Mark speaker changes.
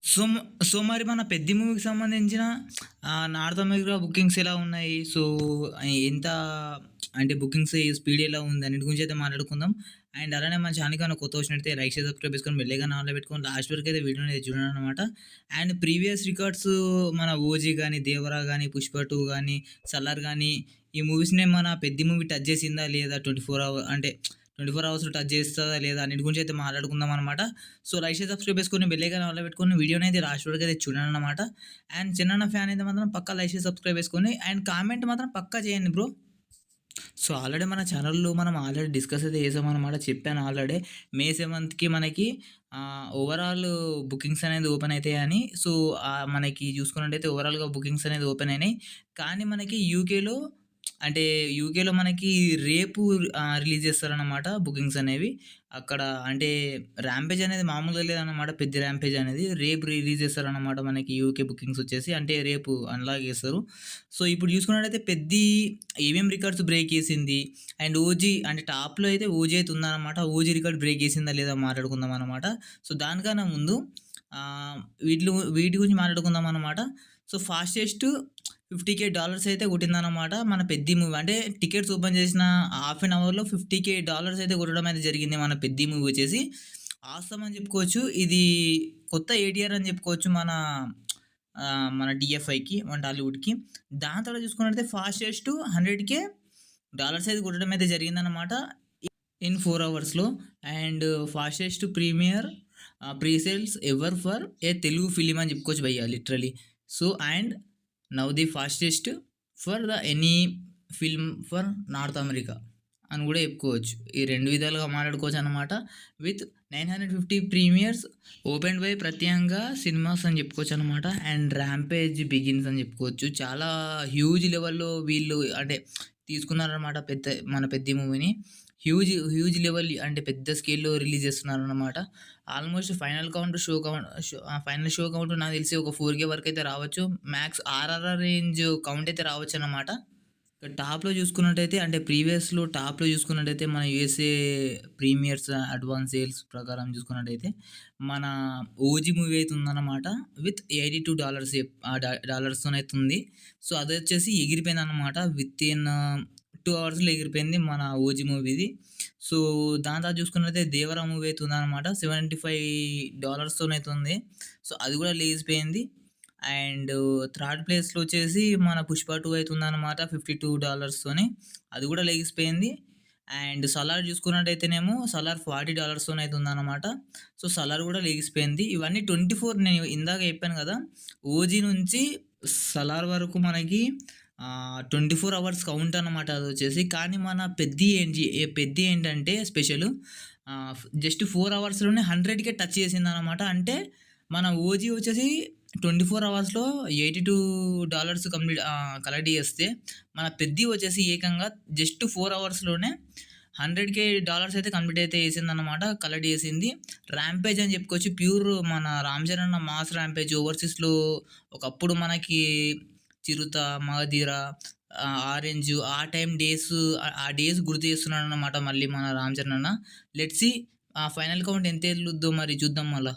Speaker 1: So, so మరి మన 'పెద్ది' మూవీకి సంబంధించిన నార్త్ అమెరికా బుకింగ్స్ ఎలా ఉన్నాయి? సో, ఎంత అంటే బుకింగ్స్ స్పీడ్ ఎలా ఉంది? అన్నిటి గురించి అయితే మాట్లాడుకుందాం. అండ్ అలానే మన ఛానెల్‌కి ఏమైనా కొత్తగా వచ్చినట్టయితే లైక్, షేర్, సబ్స్క్రైబ్ చేసుకొని బెల్ ఐకాన్ ఆన్‌లో పెట్టుకొని లాస్ట్ వరకు అయితే వీడియోని అయితే చూడండనమాట. అండ్ ప్రీవియస్ రికార్డ్స్ మన 'ఓజీ' గాని, 'దేవరా' గాని, 'పుష్ప 2' గాని, 'సలార్' గాని ఈ మూవీస్‌ని మన 'పెద్ది' మూవీ టచ్ చేసిందా లేదా 24 అవర్స్‌లో టచ్ చేస్తదా లేదా అన్నిటి గురించి అయితే మాట్లాడుకుందాం అనమాట. సో, లైక్, షేర్, సబ్స్క్రైబ్ చేసుకొని బెల్ ఐకాన్ ఆన్‌లో పెట్టుకొని వీడియోనైతే లాస్ట్ వరకు అయితే చూడండనమాట. అండ్ చిన్నన్న ఫ్యాన్ అయితే మాత్రం పక్కా లైక్, షేర్, సబ్స్క్రైబ్ చేసుకొని అండ్ కామెంట్ మాత్రం పక్కా చేయండి బ్రో. సో, ఆల్రెడీ మన ఛానల్‌లో మనం ఆల్రెడీ డిస్కస్ అయితే చేసామనమాట. చెప్పాను ఆల్రెడీ. మే 7థ్‌కి మనకి ఓవరాల్ బుకింగ్స్ అనేది ఓపెన్ అయితాయని. సో, మనకి చూసుకున్నట్టయితే ఓవరాల్‌గా బుకింగ్స్ అనేది ఓపెన్ అయినాయి. కానీ మనకి యూకేలో మనకి రేపు రిలీజ్ చేస్తారనమాట బుకింగ్స్ అనేవి. అక్కడ అంటే 'ర్యాంపేజ్' అనేది మామూలుగా లేదనమాట. 'పెద్ది ర్యాంపేజ్' అనేది రేపు రిలీజ్ చేస్తారనమాట మనకి యూకే బుకింగ్స్ వచ్చేసి. అంటే రేపు అన్‌లాక్ చేస్తారు. సో, ఇప్పుడు చూసుకున్నట్టయితే 'పెద్ది' ఏమేం రికార్డ్స్ బ్రేక్ చేసింది అండ్ 'ఓజీ' అంటే టాప్‌లో అయితే 'ఓజీ' అయితే ఉందనమాట. 'ఓజీ' రికార్డ్ బ్రేక్ చేసిందా లేదా మాట్లాడుకుందాం అనమాట. సో, దానికన్నా ముందు ఆహ్, వీటి గురించి మాట్లాడుకుందాం అనమాట. సో, ఫాస్టెస్ట్ $50,000 అయితే కొట్టిందనమాట మన 'పెద్ది' మూవీ. అంటే టికెట్స్ ఓపెన్ చేసిన హాఫ్ ఎన్ అవర్‌లో $50,000 అయితే కొట్టడం అయితే జరిగింది మన 'పెద్ది' మూవీ వచ్చేసి. ఆసమ్ అని చెప్పుకోవచ్చు. ఇది కొత్త ఏటీఆర్ అని చెప్పుకోవచ్చు మన డీఎఫ్ఐకి, మన టాలీవుడ్‌కి. దాని తర్వాత చూసుకున్నట్టయితే ఫాస్టెస్ట్ $100,000 అయితే కొట్టడం అయితే జరిగిందనమాట. ఇన్ 4 అవర్స్‌లో. And fastest pre sales ever for a Telugu film అని చెప్పుకోవచ్చు భయ్యా literally. So, and now the fastest for the any film for North America అని కూడా చెప్పుకోవచ్చు. ఈ 2 విధాలుగా మాట్లాడుకోవచ్చనమాట. With 950 premieres opened by Prathyangira cinemas అని చెప్పుకోవచ్చనమాట. అండ్ 'ర్యాంపేజ్ బిగిన్స్' అని చెప్పుకోవచ్చు. చాలా హ్యూజ్ లెవెల్‌లో వీళ్ళు అంటే తీసుకున్నారనమాట మన 'పెద్ది' మూవీని. హ్యూజ్ లెవెల్ అంటే పెద్ద స్కేల్‌లో రిలీజ్ చేస్తున్నారనమాట. ఆల్మోస్ట్ ఫైనల్ షో కౌంట్ నాకు తెలిసి ఒక 4,000 వరకైతే రావచ్చు. మ్యాక్స్ ఆర్ఆర్ఆర్ రేంజ్ కౌంట్ అయితే రావచ్చనమాట. ఇక టాప్‌లో చూసుకున్నట్టయితే అంటే ప్రీవియస్‌లో టాప్‌లో చూసుకున్నట్టయితే మన యూఎస్ఏ ప్రీమియర్స్ అడ్వాన్స్ సేల్స్ ప్రకారం చూసుకున్నట్టయితే మన 'ఓజీ' మూవీ అయితే ఉందన్నమాట. విత్ $82 డాలర్స్‌తోనైతే ఉంది. సో, అదొచ్చేసి ఎగిరిపోయిందన్నమాట. వితిన్ 2 అవర్స్‌లో ఎగిరిపోయింది మన 'ఓజీ' మూవీది. సో, దాని తర్వాత చూసుకున్నట్టయితే 'దేవరా' మూవీ అయితే ఉందన్నమాట. $75 ఉంది. సో, అది కూడా లేసిపోయింది. అండ్ థర్డ్ ప్లేస్‌లో వచ్చేసి మన 'పుష్ప 2' అయితే ఉందన్నమాట $52 అది కూడా లెగిసిపోయింది. అండ్ 'సలార్' చూసుకున్నట్టయితేనేమో 'సలార్' $40 అయితే ఉందన్నమాట. సో, 'సలార్' కూడా లెగిసిపోయింది. ఇవన్నీ 24 నేను ఇందాక చెప్పాను కదా! 'ఓజీ' నుంచి 'సలార్' వరకు మనకి 24 అవర్స్ కౌంట్ అన్నమాట అదొచ్చేసి. కానీ మన 'పెద్ది' ఏంటంటే స్పెషల్ జస్ట్ 4 అవర్స్‌లోనే 100కే టచ్ చేసిందన్నమాట. అంటే మన 'ఓజీ' వచ్చేసి 24 అవర్స్‌లో $82 కలెక్ట్ చేస్తే, మన 'పెద్ది' వచ్చేసి ఏకంగా జస్ట్ 4 అవర్స్‌లోనే $100,000 అయితే కంప్లీట్ అయితే చేసిందనమాట. కలెక్ట్ చేసింది. 'ర్యాంపేజ్' అని చెప్పుకోవచ్చు. ప్యూర్ మన 'రామ్ చరణ్' అన్న మాస్ 'ర్యాంపేజ్' ఓవర్‌సీస్‌లో ఒకప్పుడు మనకి 'చిరుత', 'మగధీర', 'ఆరెంజ్' ఆ డేస్ గుర్తు చేస్తున్నాడనమాట మళ్ళీ మన 'రామ్ చరణ్' అన్న. లెట్స్ సీ ఫైనల్ కౌంట్ ఎంత ఎళ్ళుద్దో మరి చూద్దాం మళ్ళా.